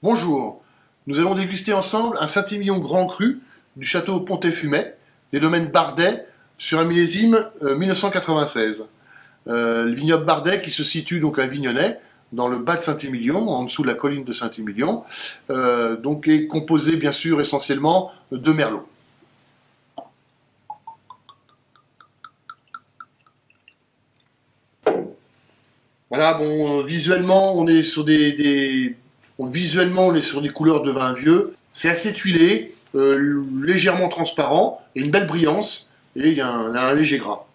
Bonjour, nous allons déguster ensemble un Saint-Émilion Grand Cru du château Pontet-Fumet, des domaines Bardet, sur un millésime 1996. Le vignoble Bardet qui se situe donc à Vignonnet, dans le bas de Saint-Émilion, en dessous de la colline de Saint-Émilion, donc est composé bien sûr essentiellement de merlot. Voilà, bon, visuellement on est sur visuellement on est sur des couleurs de vin vieux. C'est assez tuilé, légèrement transparent, et une belle brillance, et il y a un léger gras.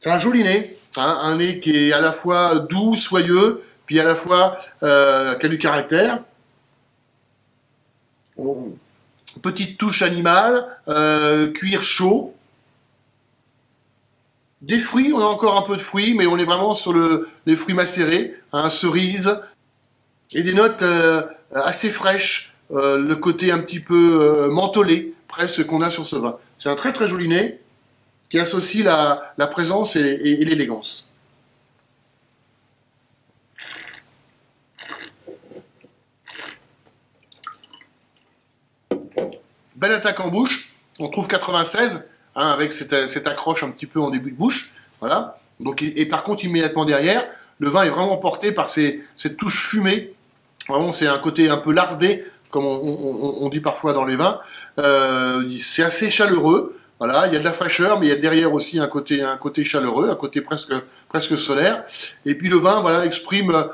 C'est un joli nez, hein, un nez qui est à la fois doux, soyeux, puis à la fois qui a du caractère. On- Petite touche animale, cuir chaud. Des fruits, on a encore un peu de fruits, mais on est vraiment sur les fruits macérés, hein, cerises, et des notes assez fraîches, le côté un petit peu mentholé, presque qu'on a sur ce vin. C'est un très très joli nez qui associe la présence et l'élégance. Belle attaque en bouche, on trouve 96, hein, avec cette accroche un petit peu en début de bouche, voilà. Donc, et par contre, immédiatement derrière, le vin est vraiment porté par cette touche fumée. Vraiment, c'est un côté un peu lardé, comme on dit parfois dans les vins. C'est assez chaleureux. Voilà, il y a de la fraîcheur, mais il y a derrière aussi un côté chaleureux, un côté presque solaire. Et puis le vin, voilà, exprime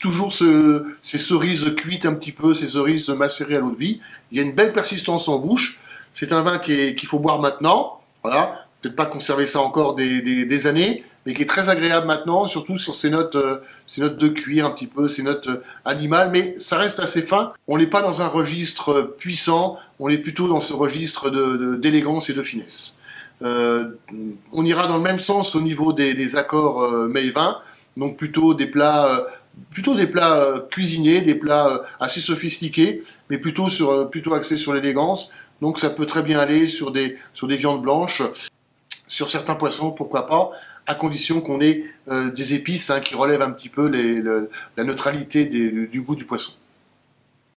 toujours ces cerises cuites un petit peu, ces cerises macérées à l'eau de vie. Il y a une belle persistance en bouche. C'est un vin qu'il faut boire maintenant. Voilà, peut-être pas conserver ça encore des années, mais qui est très agréable maintenant, surtout sur ces notes de cuir un petit peu, ces notes animales, mais ça reste assez fin. On n'est pas dans un registre puissant, on est plutôt dans ce registre d'élégance et de finesse. Euh, on ira dans le même sens au niveau des accords mets et vins, donc plutôt des plats cuisinés, des plats assez sophistiqués, mais plutôt axés sur l'élégance. Donc ça peut très bien aller sur des viandes blanches, sur certains poissons, pourquoi pas, à condition qu'on ait des épices, hein, qui relèvent un petit peu la neutralité du goût du poisson.